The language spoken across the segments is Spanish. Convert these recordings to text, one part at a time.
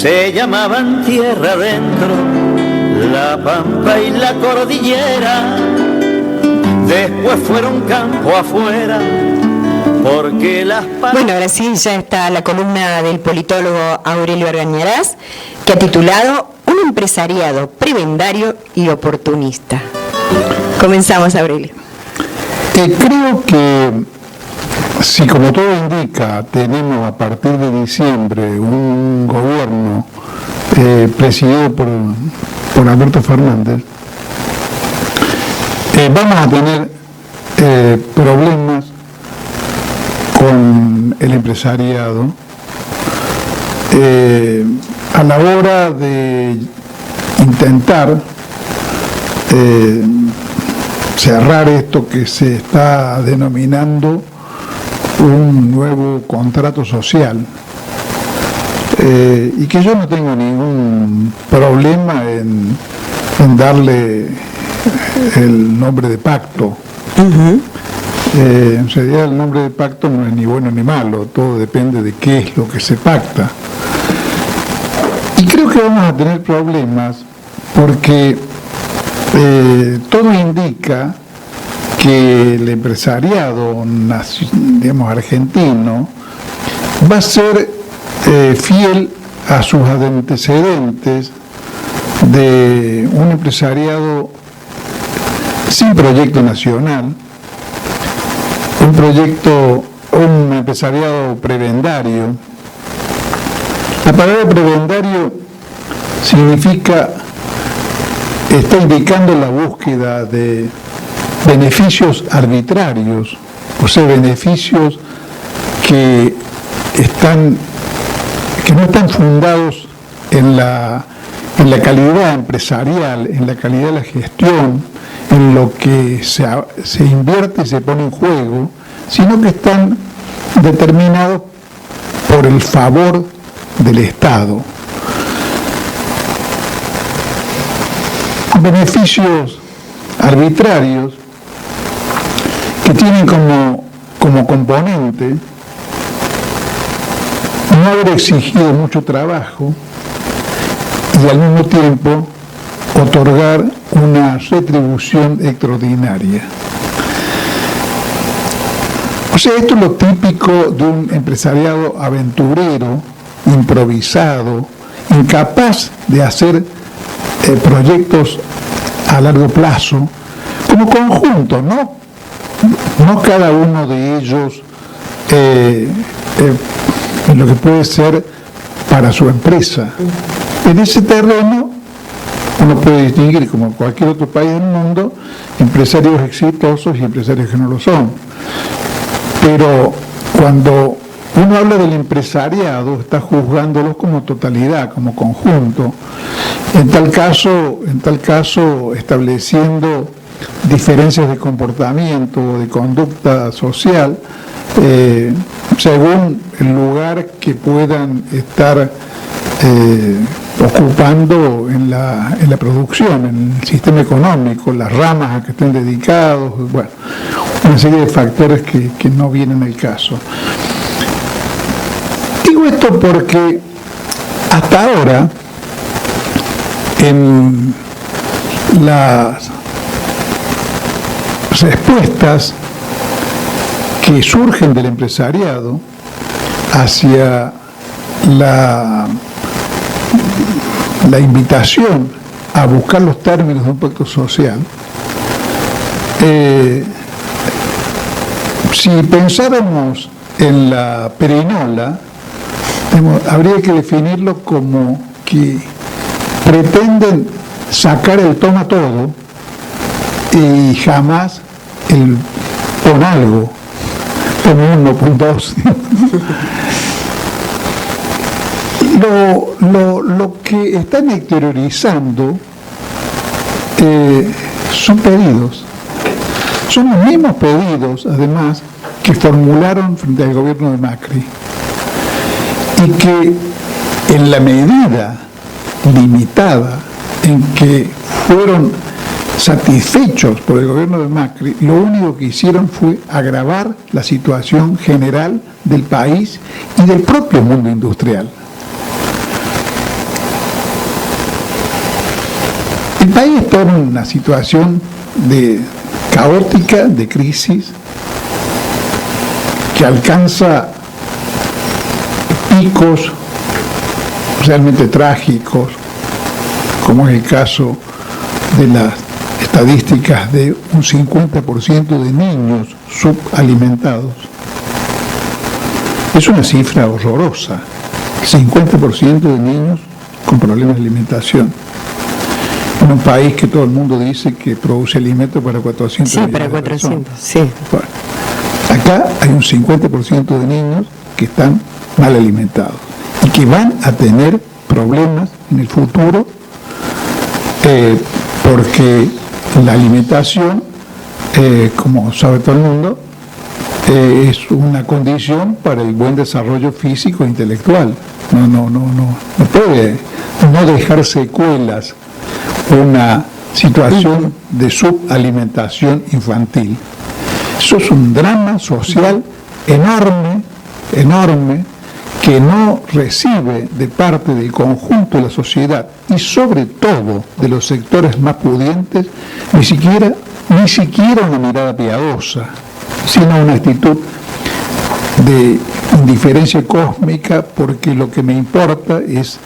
se llamaban tierra adentro, la pampa y la cordillera, después fueron campo afuera, porque las... Bueno, ahora sí, ya está la columna del politólogo Aurelio Argañarás, que ha titulado Un empresariado prebendario y oportunista. Comenzamos, Aurelio. Creo que si, como todo indica, tenemos a partir de diciembre un gobierno presidido por Alberto Fernández, vamos a tener problemas con el empresariado a la hora de intentar cerrar esto que se está denominando un nuevo contrato social, y que yo no tengo ningún problema en darle el nombre de pacto. En realidad el nombre de pacto no es ni bueno ni malo, todo depende de qué es lo que se pacta. Y creo que vamos a tener problemas porque todo indica que el empresariado, digamos, argentino va a ser fiel a sus antecedentes de un empresariado sin proyecto nacional, un empresariado prebendario. La palabra prebendario está indicando la búsqueda de beneficios arbitrarios, o sea, beneficios que no están fundados en la calidad empresarial, en la calidad de la gestión, en lo que se invierte y se pone en juego, sino que están determinados por el favor del Estado. Beneficios arbitrarios que tienen como componente no haber exigido mucho trabajo y al mismo tiempo otorgar una retribución extraordinaria. O sea, esto es lo típico de un empresariado aventurero, improvisado, incapaz de hacer proyectos a largo plazo, como conjunto, no cada uno de ellos lo que puede ser para su empresa. En ese terreno uno puede distinguir, como en cualquier otro país del mundo, empresarios exitosos y empresarios que no lo son. Pero cuando uno habla del empresariado, está juzgándolos como totalidad, como conjunto. En tal caso estableciendo diferencias de comportamiento, de conducta social, según el lugar que puedan estar ocupando en la producción, en el sistema económico, las ramas a que estén dedicados, bueno, una serie de factores que no vienen al caso. Digo esto porque hasta ahora en las respuestas que surgen del empresariado hacia la invitación a buscar los términos de un pacto social, si pensáramos en la perinola, habría que definirlo como que pretenden sacar el toma todo y jamás el pon algo, pon uno, pon dos. Lo que están exteriorizando son pedidos. Son los mismos pedidos, además, que formularon frente al gobierno de Macri. Y que en la medida limitada en que fueron satisfechos por el gobierno de Macri, lo único que hicieron fue agravar la situación general del país y del propio mundo industrial. El país está en una situación caótica, de crisis, que alcanza picos realmente trágicos, como es el caso de las estadísticas de un 50% de niños subalimentados. Es una cifra horrorosa, 50% de niños con problemas de alimentación. En un país que todo el mundo dice que produce alimentos para 400 millones para 400, sí. Bueno, acá hay un 50% de niños que están mal alimentados y que van a tener problemas en el futuro porque la alimentación, como sabe todo el mundo, es una condición para el buen desarrollo físico e intelectual. No puede no dejar secuelas una situación de subalimentación infantil. Eso es un drama social enorme, que no recibe de parte del conjunto de la sociedad y sobre todo de los sectores más pudientes ni siquiera una mirada piadosa, sino una actitud de indiferencia cósmica, porque lo que me importa es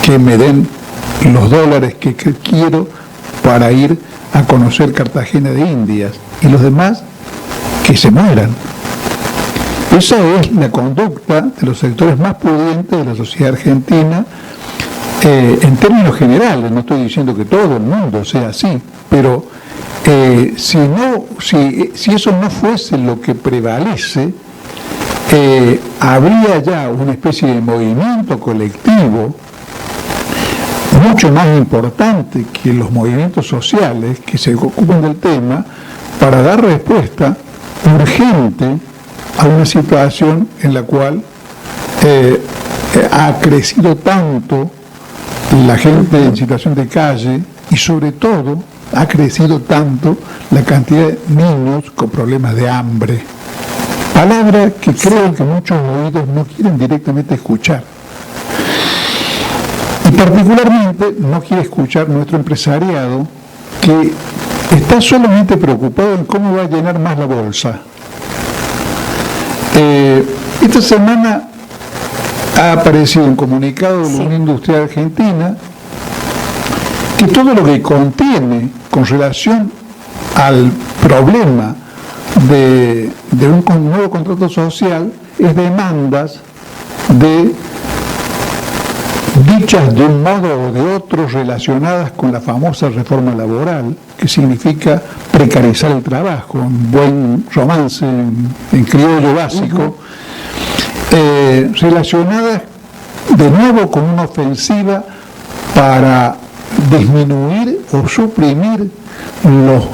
que me den los dólares que quiero para ir a conocer Cartagena de Indias, y los demás que se mueran. Esa es la conducta de los sectores más pudientes de la sociedad argentina, en términos generales. No estoy diciendo que todo el mundo sea así, pero si eso no fuese lo que prevalece, habría ya una especie de movimiento colectivo mucho más importante que los movimientos sociales que se ocupan del tema, para dar respuesta urgente a una situación en la cual ha crecido tanto la gente en situación de calle, y sobre todo ha crecido tanto la cantidad de niños con problemas de hambre. Palabra que creo que muchos oídos no quieren directamente escuchar. Y particularmente no quiere escuchar nuestro empresariado, que está solamente preocupado en cómo va a llenar más la bolsa. Esta semana ha aparecido un comunicado de la Unión Industrial Argentina que todo lo que contiene con relación al problema de un nuevo contrato social es demandas dichas de un modo o de otro relacionadas con la famosa reforma laboral, que significa precarizar el trabajo, un buen romance en criollo básico, relacionadas de nuevo con una ofensiva para disminuir o suprimir los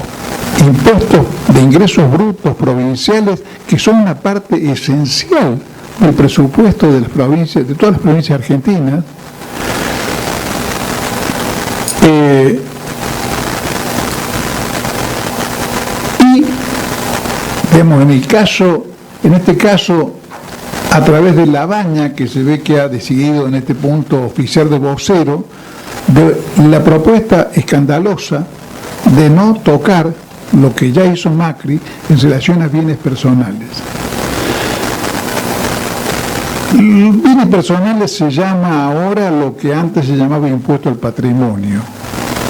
impuestos de ingresos brutos provinciales, que son una parte esencial del presupuesto de las provincias, de todas las provincias argentinas. Y vemos en este caso, a través de La Baña, que se ve que ha decidido en este punto oficiar de vocero, de la propuesta escandalosa de no tocar lo que ya hizo Macri en relación a bienes personales. Bienes personales se llama ahora lo que antes se llamaba impuesto al patrimonio,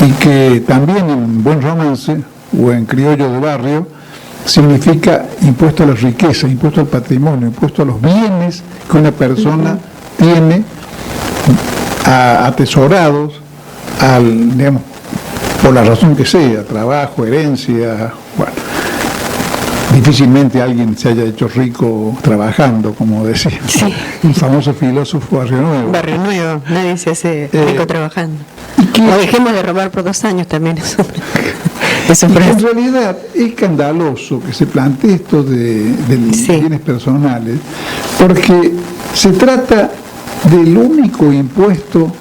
y que también en buen romance o en criollo de barrio significa impuesto a la riqueza, impuesto al patrimonio, impuesto a los bienes que una persona tiene atesorados, digamos, por la razón que sea, trabajo, herencia, bueno. Difícilmente alguien se haya hecho rico trabajando, como decía un famoso filósofo Barrio Nuevo. Barrio Nuevo, nadie se hace rico trabajando. O dejemos de robar por 2 años también. En realidad es escandaloso que se plantee esto de bienes personales, porque se trata del único impuesto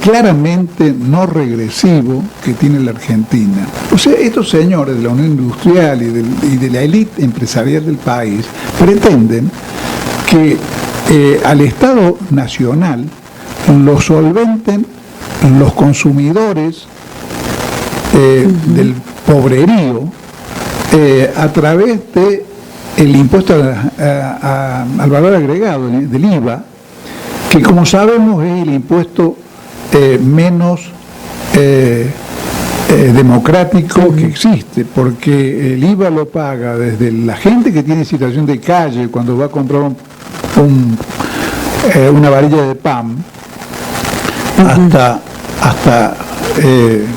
claramente no regresivo que tiene la Argentina. O sea, estos señores de la Unión Industrial y de la élite empresarial del país pretenden que al Estado Nacional lo solventen los consumidores del pobrerío a través de el impuesto al valor agregado, del IVA, que como sabemos es el impuesto menos democrático que existe, porque el IVA lo paga desde la gente que tiene situación de calle cuando va a comprar una varilla de pan hasta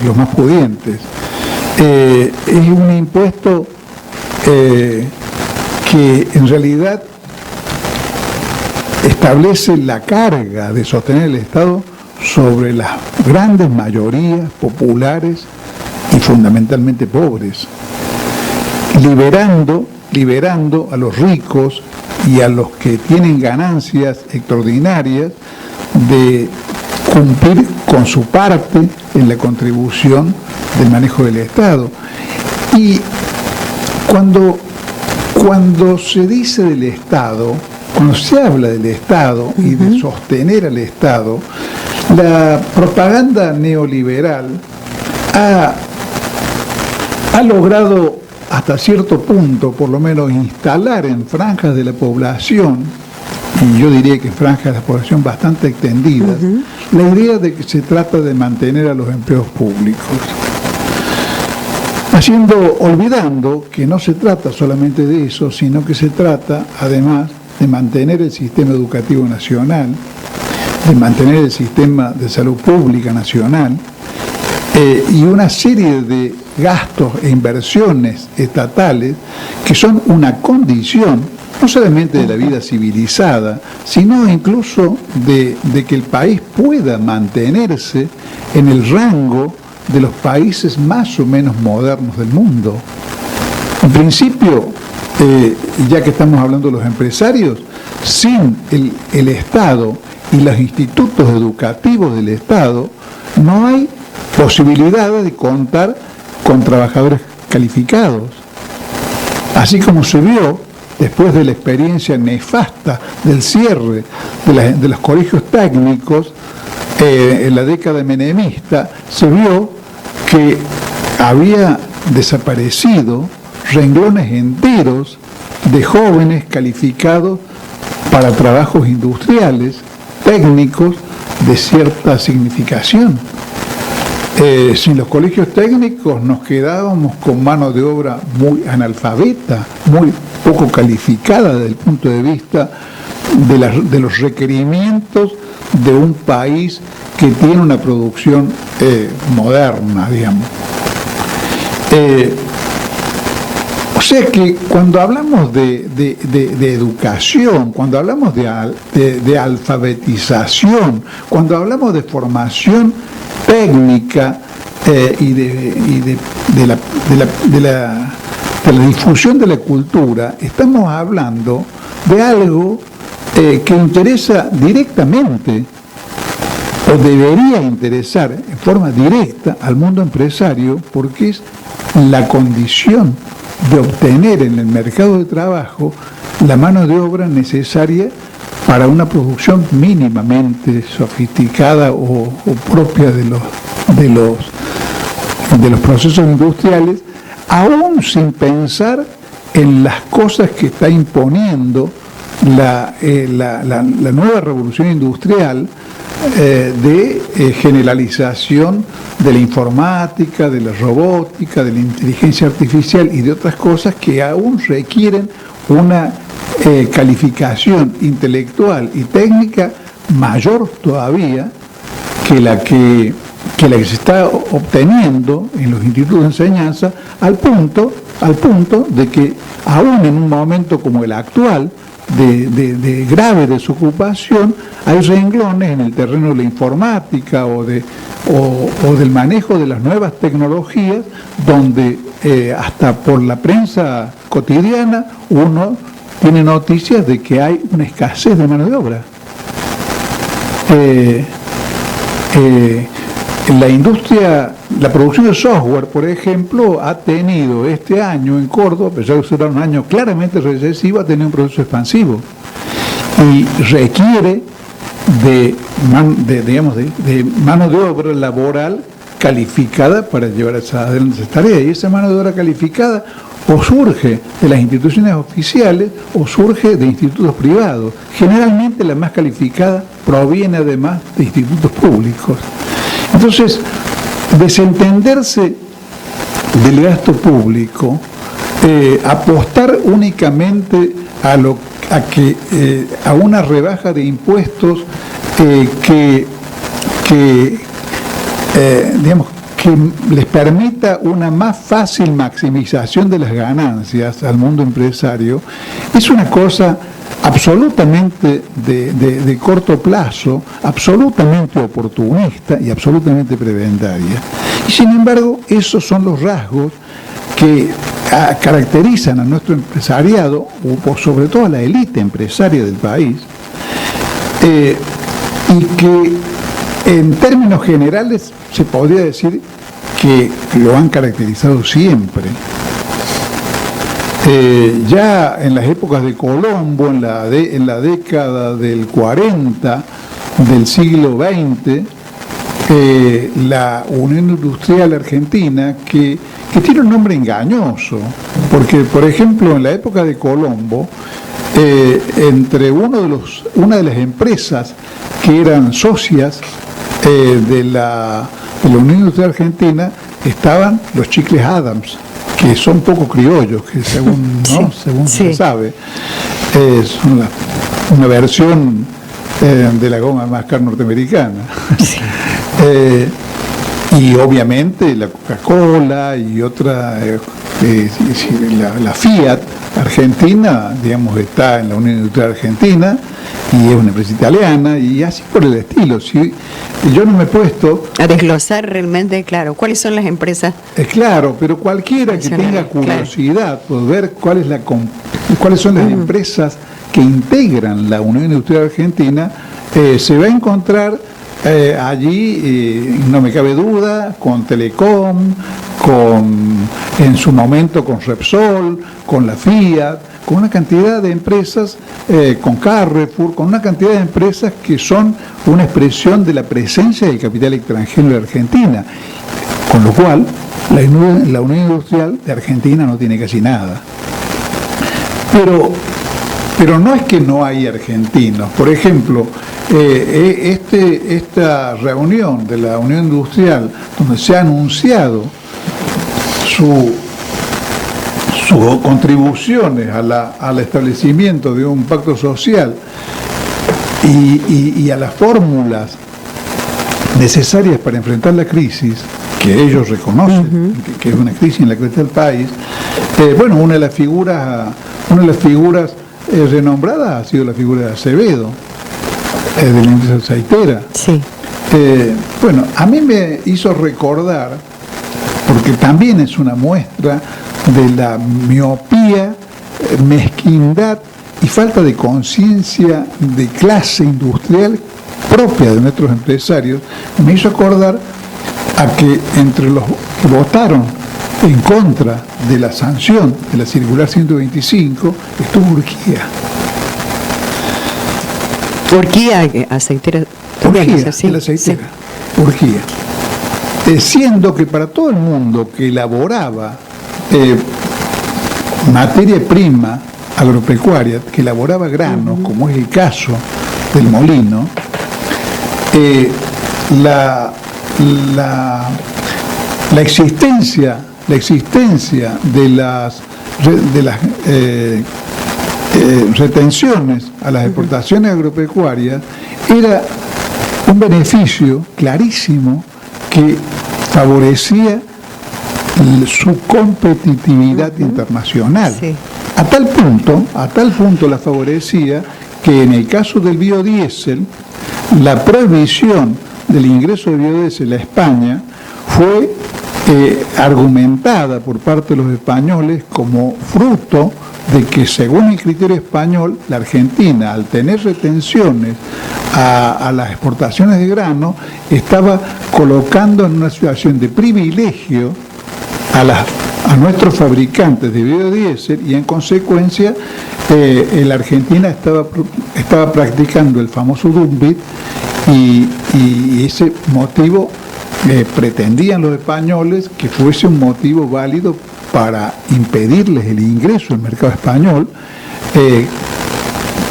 los más pudientes. Es un impuesto que en realidad establece la carga de sostener el Estado sobre las grandes mayorías populares y fundamentalmente pobres, liberando a los ricos y a los que tienen ganancias extraordinarias de cumplir con su parte en la contribución del manejo del Estado. Y cuando se dice del Estado, cuando se habla del Estado y de sostener al Estado, la propaganda neoliberal ha logrado hasta cierto punto, por lo menos, instalar en franjas de la población, y yo diría que franjas de la población bastante extendidas, la idea de que se trata de mantener a los empleos públicos, olvidando que no se trata solamente de eso, sino que se trata además de mantener el sistema educativo nacional, de mantener el sistema de salud pública nacional, y una serie de gastos e inversiones estatales que son una condición no solamente de la vida civilizada, sino incluso de que el país pueda mantenerse en el rango de los países más o menos modernos del mundo. En principio, ya que estamos hablando de los empresarios, sin el Estado y los institutos educativos del Estado, no hay posibilidad de contar con trabajadores calificados. Así como se vio después de la experiencia nefasta del cierre de los colegios técnicos en la década menemista, se vio que había desaparecido renglones enteros de jóvenes calificados para trabajos industriales, técnicos de cierta significación. Sin los colegios técnicos nos quedábamos con mano de obra muy analfabeta, muy poco calificada desde el punto de vista de los requerimientos de un país que tiene una producción moderna, digamos. O sea que cuando hablamos de educación, cuando hablamos de alfabetización, cuando hablamos de formación técnica y de la difusión de la cultura, estamos hablando de algo que interesa directamente o debería interesar en forma directa al mundo empresario, porque es la condición de obtener en el mercado de trabajo la mano de obra necesaria para una producción mínimamente sofisticada o propia de los procesos industriales, aún sin pensar en las cosas que está imponiendo la nueva revolución industrial de generalización de la informática, de la robótica, de la inteligencia artificial y de otras cosas que aún requieren una calificación intelectual y técnica mayor todavía que la que se está obteniendo en los institutos de enseñanza, al punto de que aún en un momento como el actual de grave desocupación, hay renglones en el terreno de la informática o del manejo de las nuevas tecnologías donde hasta por la prensa cotidiana uno tiene noticias de que hay una escasez de mano de obra. La industria, la producción de software, por ejemplo, ha tenido este año en Córdoba, a pesar de ser un año claramente recesivo, ha tenido un proceso expansivo y requiere de mano de obra laboral calificada para llevar adelante esa tarea. Y esa mano de obra calificada o surge de las instituciones oficiales o surge de institutos privados. Generalmente la más calificada proviene además de institutos públicos. Entonces, desentenderse del gasto público, apostar únicamente a una rebaja de impuestos que les permita una más fácil maximización de las ganancias al mundo empresario, es una cosa absolutamente de corto plazo, absolutamente oportunista y absolutamente prebendaria. Y sin embargo, esos son los rasgos que caracterizan a nuestro empresariado, o sobre todo a la élite empresaria del país, y que en términos generales se podría decir que lo han caracterizado siempre. Ya en las épocas de Colombo, en la década del 40 del siglo XX, la Unión Industrial Argentina, que tiene un nombre engañoso, porque, por ejemplo, en la época de Colombo, entre una de las empresas que eran socias de la Unión Industrial Argentina estaban los chicles Adams, que son poco criollos, que según se sabe, son una versión de la goma de mascar norteamericana. Sí. Y obviamente la Coca-Cola y otra, la Fiat Argentina, digamos, está en la Unión Industrial Argentina y es una empresa italiana y así por el estilo. Si yo no me he puesto a desglosar realmente, claro, cuáles son las empresas. Claro, pero cualquiera que tenga curiosidad por ver cuáles son las empresas que integran la Unión Industrial Argentina, se va a encontrar allí, no me cabe duda, con Telecom, en su momento con Repsol, con la Fiat, con una cantidad de empresas, con Carrefour, con una cantidad de empresas que son una expresión de la presencia del capital extranjero en la Argentina, con lo cual la Unión Industrial de Argentina no tiene casi nada. Pero no es que no hay argentinos. Por ejemplo, esta reunión de la Unión Industrial, donde se ha anunciado sus contribuciones al establecimiento de un pacto social y a las fórmulas necesarias para enfrentar la crisis, que ellos reconocen, que es una crisis en la que está el país, una de las figuras renombradas ha sido la figura de Acevedo, de la industria aceitera. Sí. A mí me hizo recordar, porque también es una muestra de la miopía, mezquindad y falta de conciencia de clase industrial propia de nuestros empresarios, me hizo acordar a que entre los que votaron en contra de la sanción de la circular 125 estuvo Urquía. Urquía, aceitera. Urquía, la aceitera. Sí. Urquía. Siendo que para todo el mundo que elaboraba materia prima agropecuaria, que elaboraba granos, como es el caso del molino, la existencia de las retenciones a las exportaciones agropecuarias era un beneficio clarísimo que favorecía su competitividad internacional. Sí. A tal punto la favorecía que en el caso del biodiesel, la prohibición del ingreso de biodiesel a España fue argumentada por parte de los españoles como fruto de que, según el criterio español, la Argentina, al tener retenciones a las exportaciones de grano, estaba colocando en una situación de privilegio a nuestros fabricantes de biodiesel y, en consecuencia, la Argentina estaba practicando el famoso dumping y ese motivo pretendían los españoles que fuese un motivo válido para impedirles el ingreso al mercado español,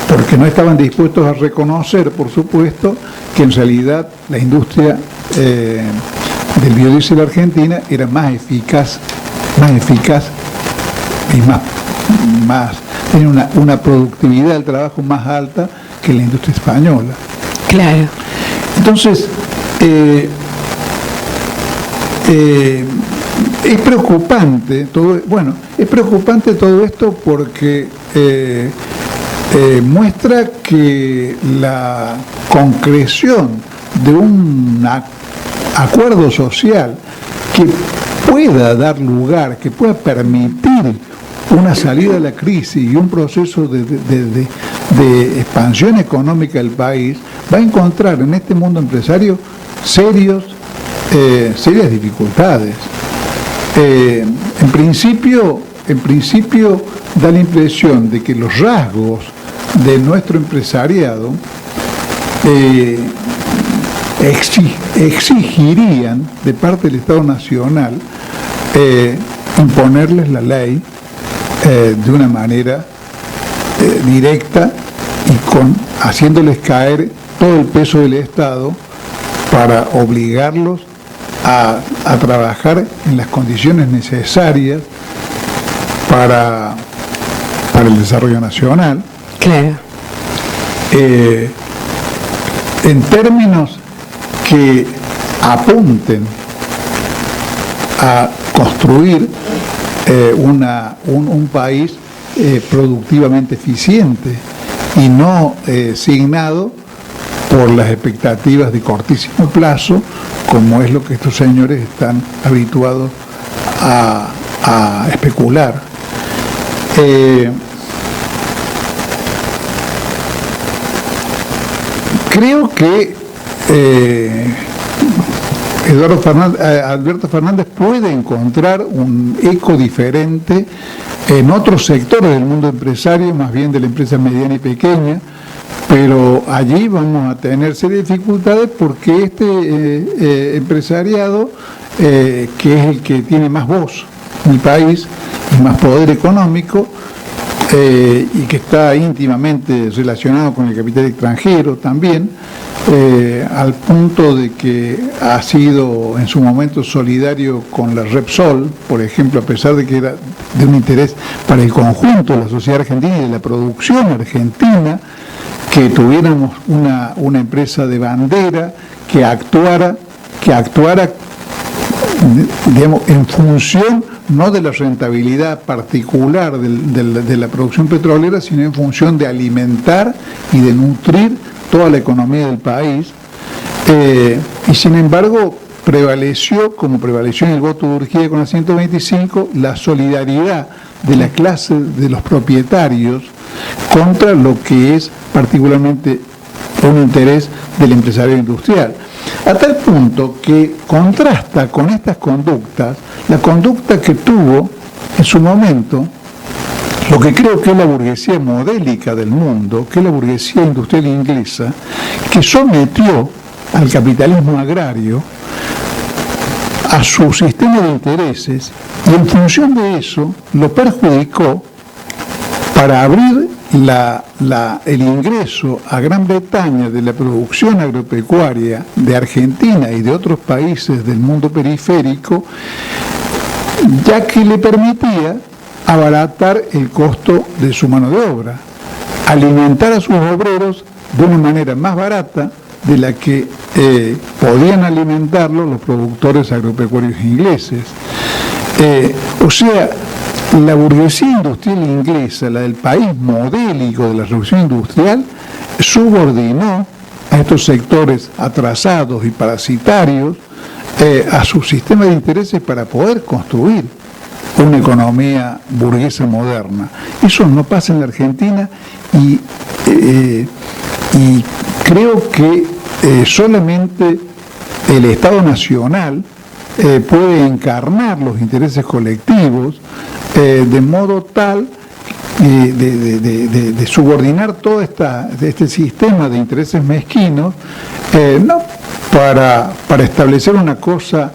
porque no estaban dispuestos a reconocer, por supuesto, que en realidad la industria del biodiesel argentina era más eficaz y más tenía una productividad del trabajo más alta que la industria española. Claro. Entonces, es preocupante todo esto porque muestra que la concreción de un acuerdo social que pueda dar lugar, que pueda permitir una salida de la crisis y un proceso de expansión económica del país, va a encontrar en este mundo empresario serias dificultades. En principio da la impresión de que los rasgos de nuestro empresariado exigirían de parte del Estado Nacional imponerles la ley de una manera directa y haciéndoles caer todo el peso del Estado para obligarlos a trabajar en las condiciones necesarias para el desarrollo nacional. Claro. En términos que apunten a construir un país productivamente eficiente y no signado por las expectativas de cortísimo plazo, como es lo que estos señores están habituados a especular. Creo que Alberto Fernández puede encontrar un eco diferente en otros sectores del mundo empresario, más bien de la empresa mediana y pequeña, pero allí vamos a tener serias dificultades porque este empresariado, que es el que tiene más voz en el país y más poder económico, y que está íntimamente relacionado con el capital extranjero también, al punto de que ha sido en su momento solidario con la Repsol, por ejemplo, a pesar de que era de un interés para el conjunto de la sociedad argentina y de la producción argentina, que tuviéramos una empresa de bandera que actuara digamos, en función no de la rentabilidad particular de la producción petrolera, sino en función de alimentar y de nutrir toda la economía del país. Y sin embargo prevaleció, como prevaleció en el voto de Urgida con la 125, la solidaridad de la clase de los propietarios contra lo que es particularmente un interés del empresario industrial. A tal punto que contrasta con estas conductas la conducta que tuvo en su momento lo que creo que es la burguesía modélica del mundo, que es la burguesía industrial inglesa, que sometió al capitalismo agrario a su sistema de intereses y en función de eso lo perjudicó para abrir el ingreso a Gran Bretaña de la producción agropecuaria de Argentina y de otros países del mundo periférico, ya que le permitía abaratar el costo de su mano de obra, alimentar a sus obreros de una manera más barata de la que podían alimentarlo los productores agropecuarios ingleses. O sea, la burguesía industrial inglesa, la del país modélico de la revolución industrial, subordinó a estos sectores atrasados y parasitarios a su sistema de intereses para poder construir una economía burguesa moderna. Eso no pasa en la Argentina y creo que solamente el Estado Nacional puede encarnar los intereses colectivos de modo tal de subordinar todo este sistema de intereses mezquinos, no para establecer una cosa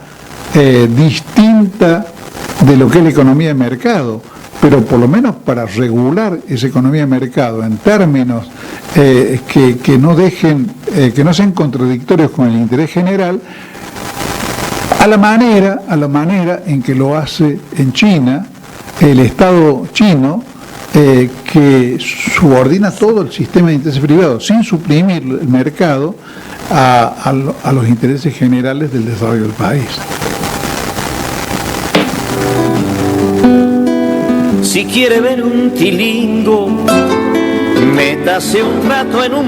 distinta de lo que es la economía de mercado, pero por lo menos para regular esa economía de mercado en términos que no dejen, que no sean contradictorios con el interés general, a la manera en que lo hace en China el Estado chino, que subordina todo el sistema de intereses privados sin suprimir el mercado a los intereses generales del desarrollo del país. Si quiere ver un tilingo, métase un rato en un